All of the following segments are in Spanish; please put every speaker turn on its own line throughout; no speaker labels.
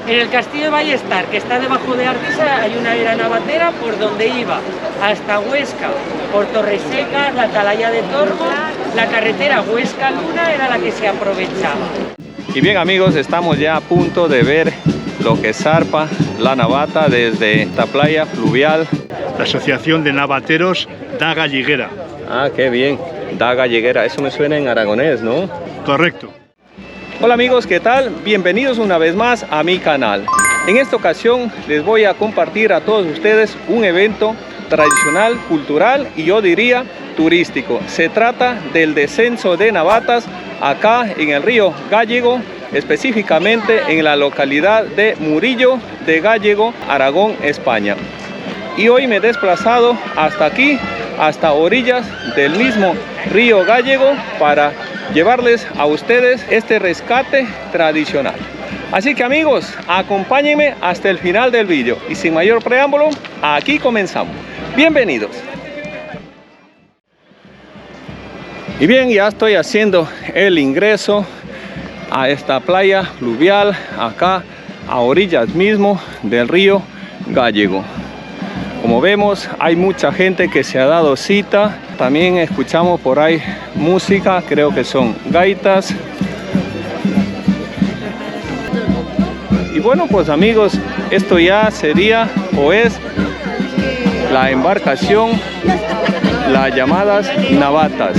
En el castillo de Ballestar, que está debajo de Artesa, hay una era navatera por donde iba hasta Huesca, por Torresecas, la Atalaya de Tormo, la carretera Huesca-Luna era la que se aprovechaba.
Y bien amigos, estamos ya a punto de ver lo que zarpa la navata desde esta playa fluvial.
La Asociación de Navateros da Galleguera.
Ah, qué bien, da Galleguera, eso me suena en aragonés, ¿no?
Correcto.
Hola amigos, ¿qué tal? Bienvenidos una vez más a mi canal. En esta ocasión les voy a compartir a todos ustedes un evento tradicional, cultural y yo diría turístico. Se trata del descenso de navatas acá en el río Gállego, específicamente en la localidad de Murillo de Gállego, Aragón, España. Y hoy me he desplazado hasta aquí, hasta orillas del mismo río Gállego para llevarles a ustedes este rescate tradicional. Así que amigos, acompáñenme hasta el final del vídeo y sin mayor preámbulo, aquí comenzamos. Bienvenidos. Y bien, ya estoy haciendo el ingreso a esta playa fluvial, acá a orillas mismo del río Gállego. Como vemos, hay mucha gente que se ha dado cita. También escuchamos por ahí música, creo que son gaitas. Y bueno, pues amigos, esto ya sería o es la embarcación, las llamadas navatas.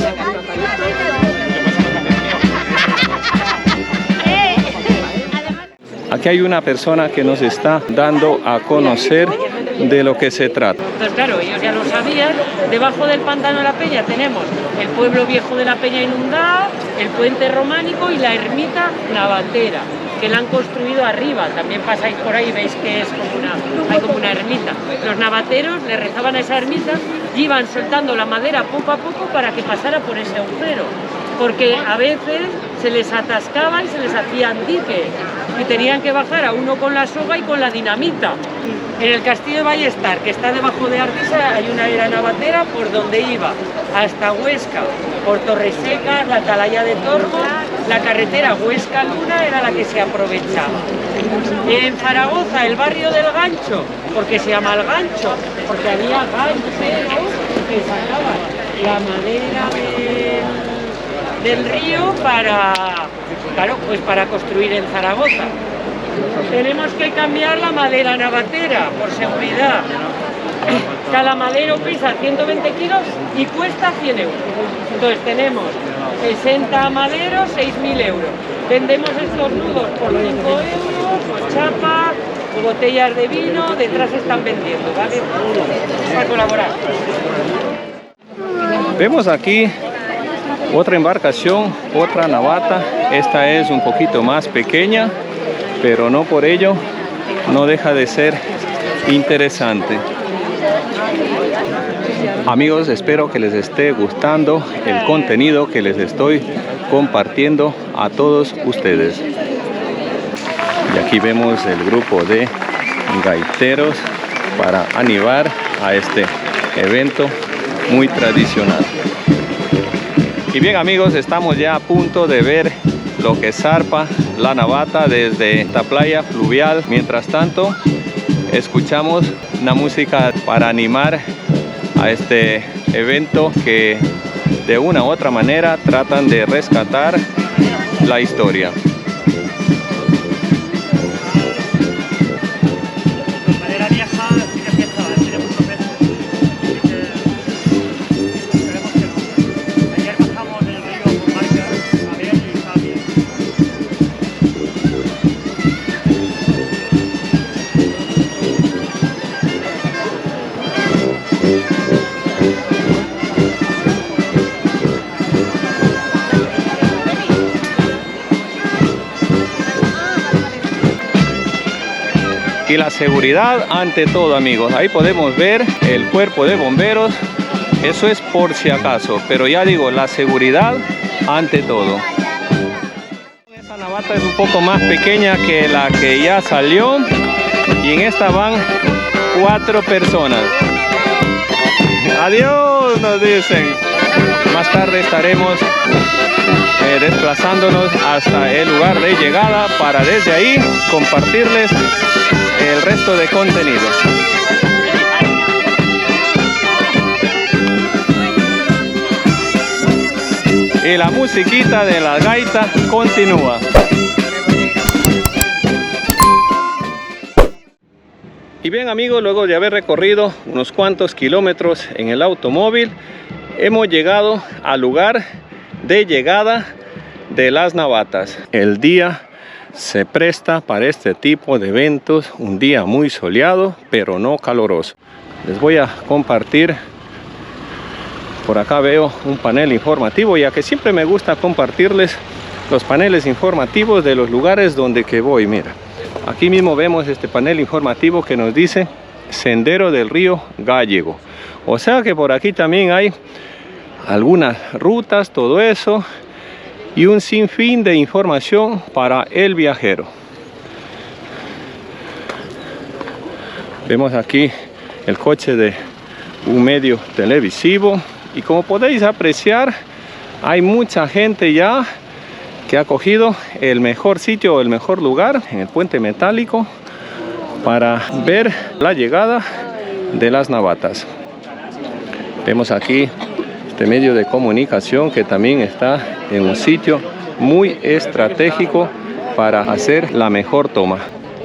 Aquí hay una persona que nos está dando a conocer de lo que se trata.
Entonces claro, ellos ya lo sabían. Debajo del pantano de la Peña tenemos el pueblo viejo de la Peña inundado, el puente románico y la ermita navatera, que la han construido arriba. También pasáis por ahí y veis que es hay como una ermita. Los navateros le rezaban a esa ermita y iban soltando la madera poco a poco para que pasara por ese agujero, porque a veces se les atascaba y se les hacían diques y tenían que bajar a uno con la soga y con la dinamita. En el castillo de Ballestar, que está debajo de Artesa, hay una era navatera por donde iba hasta Huesca, por Torresecas, la Atalaya de Tormo, la carretera Huesca-Luna era la que se aprovechaba. En Zaragoza, el barrio del Gancho, porque se llama el Gancho, porque había gancheros que sacaban la madera del río para construir en Zaragoza. Tenemos que cambiar la madera navatera por seguridad. Cada madero pesa 120 kilos y cuesta 100 euros. Entonces tenemos 60 maderos, 6.000 euros. Vendemos estos nudos por 5 euros, pues chapa, botellas de vino, detrás están vendiendo, ¿vale? Para colaborar.
Vemos aquí otra embarcación, otra navata. Esta es un poquito más pequeña, pero no por ello no deja de ser interesante. Amigos, espero que les esté gustando el contenido que les estoy compartiendo a todos ustedes. Y aquí vemos el grupo de gaiteros para animar a este evento muy tradicional. Y bien amigos, estamos ya a punto de ver lo que zarpa la navata desde esta playa fluvial. Mientras tanto, escuchamos una música para animar a este evento que de una u otra manera tratan de rescatar la historia. Y la seguridad ante todo amigos. Ahí podemos ver el cuerpo de bomberos. Eso es por si acaso, pero ya digo, la seguridad ante todo. Esta navata es un poco más pequeña que la que ya salió y en esta van 4 personas. Adiós, nos dicen. Más tarde estaremos desplazándonos hasta el lugar de llegada para desde ahí compartirles el resto de contenido. Y la musiquita de la gaita continúa. Y bien amigos, luego de haber recorrido unos cuantos kilómetros en el automóvil, hemos llegado al lugar de llegada de las Navatas. El día se presta para este tipo de eventos, un día muy soleado pero no caluroso. Les voy a compartir, por acá veo un panel informativo, ya que siempre me gusta compartirles los paneles informativos de los lugares donde que voy. Mira, aquí mismo vemos este panel informativo que nos dice Sendero del Río Gállego. O sea que por aquí también hay algunas rutas, todo eso, y un sinfín de información para el viajero. Vemos aquí el coche de un medio televisivo y como podéis apreciar, hay mucha gente ya que ha cogido el mejor sitio, el mejor lugar en el puente metálico para ver la llegada de las Navatas. Vemos aquí este medio de comunicación que también está en un sitio muy estratégico para hacer la mejor toma.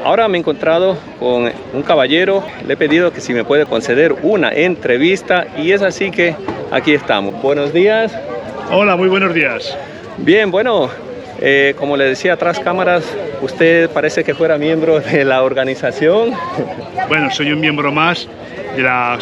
Ahora me he encontrado con un caballero, le he pedido que si me puede conceder una entrevista y es así que aquí estamos. Buenos días.
Hola, muy buenos días.
Bien, bueno, como le decía tras cámaras, usted parece que fuera miembro de la organización.
Bueno, soy un miembro más de la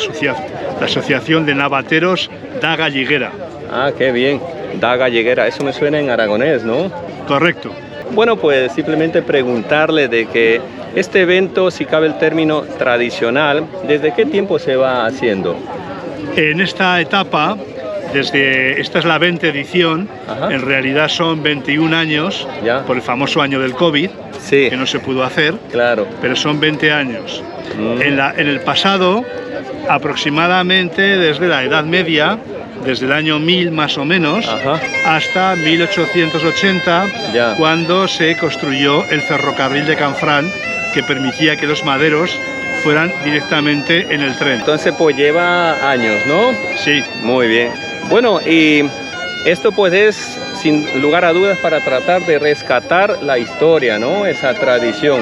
Asociación de Navateros da Galleguera.
Ah, qué bien, da Galleguera, eso me suena en aragonés, ¿no?
Correcto.
Bueno, pues simplemente preguntarle de que este evento, si cabe el término tradicional, ¿desde qué tiempo se va haciendo?
En esta etapa, esta es la 20 edición,
Ajá.
En realidad son 21 años,
Ya.
por el famoso año del COVID,
Sí,
que no se pudo hacer,
claro.
pero son 20 años.
Mm.
En el pasado, aproximadamente desde la Edad Media, desde el año 1000 más o menos,
Ajá.
hasta 1880,
Ya.
cuando se construyó el ferrocarril de Canfrán, que permitía que los maderos fueran directamente en el tren.
Entonces pues lleva años, ¿no?
Sí,
Muy bien. Bueno, y esto pues es sin lugar a dudas para tratar de rescatar la historia, ¿no? Esa tradición.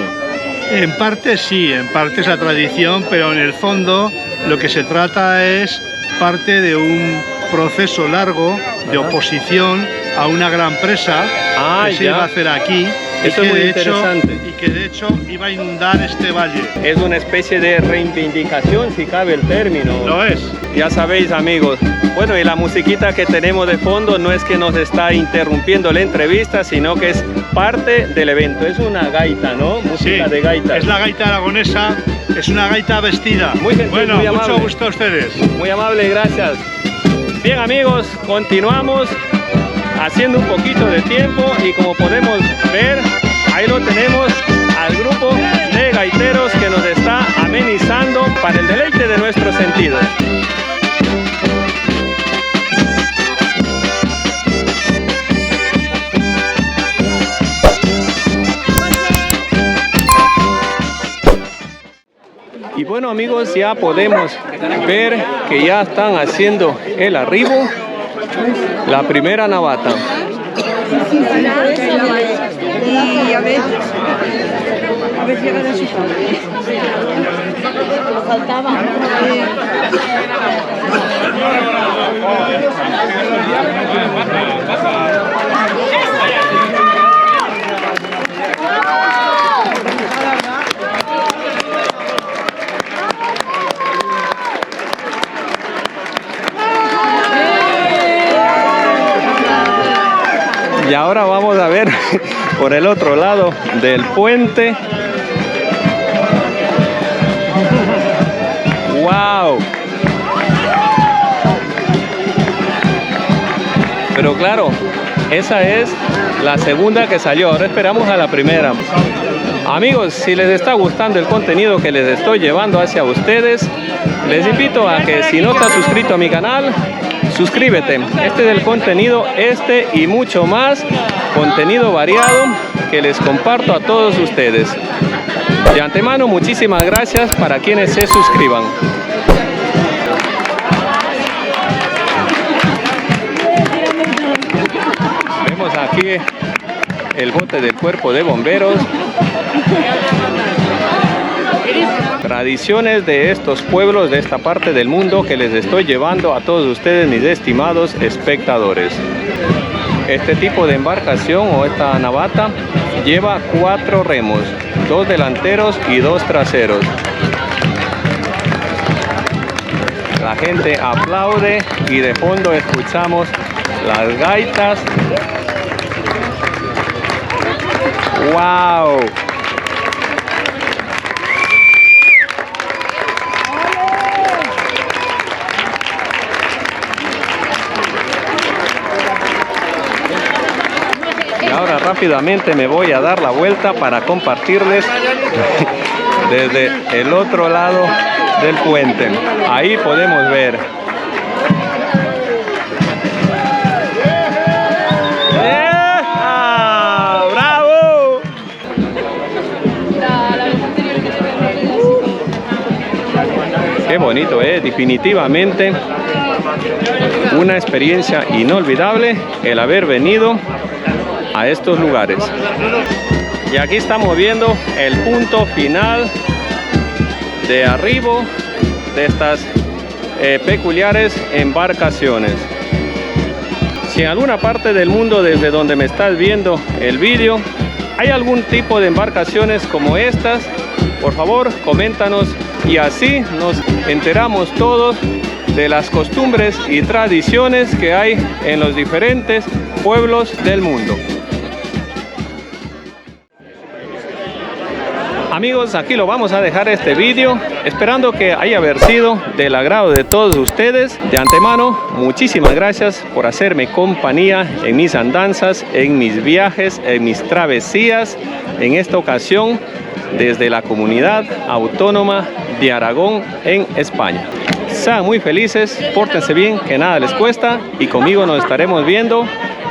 en parte sí, en parte es la tradición, pero en el fondo lo que se trata es parte de un proceso largo de
Ajá.
oposición a una gran presa
Ah,
que se
ya.
iba a hacer aquí
Eso es muy interesante.
y que de hecho iba a inundar este valle.
Es una especie de reivindicación, si cabe el término.
Lo es.
Ya sabéis, amigos. Bueno, y la musiquita que tenemos de fondo no es que nos está interrumpiendo la entrevista, sino que es parte del evento. Es una gaita, ¿no? Música
Sí,
de gaita.
es la gaita aragonesa, es una gaita vestida.
Muy gentil,
bueno,
muy
mucho
amable.
gusto a ustedes.
Muy amable, gracias. Bien, amigos, continuamos haciendo un poquito de tiempo y como podemos ver, ahí lo tenemos al grupo de gaiteros que nos está amenizando para el deleite de nuestros sentidos. Y bueno, amigos, ya podemos ver que ya están haciendo el arribo, la primera navata.
Y a ver si era así. Faltaba.
Y ahora vamos a ver por el otro lado del puente. ¡Wow! Pero claro, esa es la segunda que salió. Ahora esperamos a la primera. Amigos, si les está gustando el contenido que les estoy llevando hacia ustedes, les invito a que si no estás suscrito a mi canal, suscríbete. Este es el contenido, y mucho más, contenido variado que les comparto a todos ustedes. De antemano, muchísimas gracias para quienes se suscriban. Vemos aquí el bote del cuerpo de bomberos. Tradiciones de estos pueblos de esta parte del mundo que les estoy llevando a todos ustedes, mis estimados espectadores. Este tipo de embarcación o esta navata lleva 4 remos, 2 delanteros y 2 traseros. La gente aplaude y de fondo escuchamos las gaitas. ¡Wow! Y ahora rápidamente me voy a dar la vuelta para compartirles desde el otro lado del puente. Ahí podemos ver. ¡Bravo! Qué bonito, definitivamente una experiencia inolvidable el haber venido a estos lugares. Y aquí estamos viendo el punto final de arribo de estas peculiares embarcaciones. Si en alguna parte del mundo desde donde me estás viendo el vídeo hay algún tipo de embarcaciones como estas, por favor coméntanos y así nos enteramos todos de las costumbres y tradiciones que hay en los diferentes pueblos del mundo. Amigos, aquí lo vamos a dejar este vídeo, esperando que haya sido del agrado de todos ustedes. De antemano, muchísimas gracias por hacerme compañía en mis andanzas, en mis viajes, en mis travesías, en esta ocasión desde la comunidad autónoma de Aragón en España. Sean muy felices, pórtense bien, que nada les cuesta, y conmigo nos estaremos viendo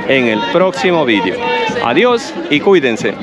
en el próximo vídeo. Adiós y cuídense.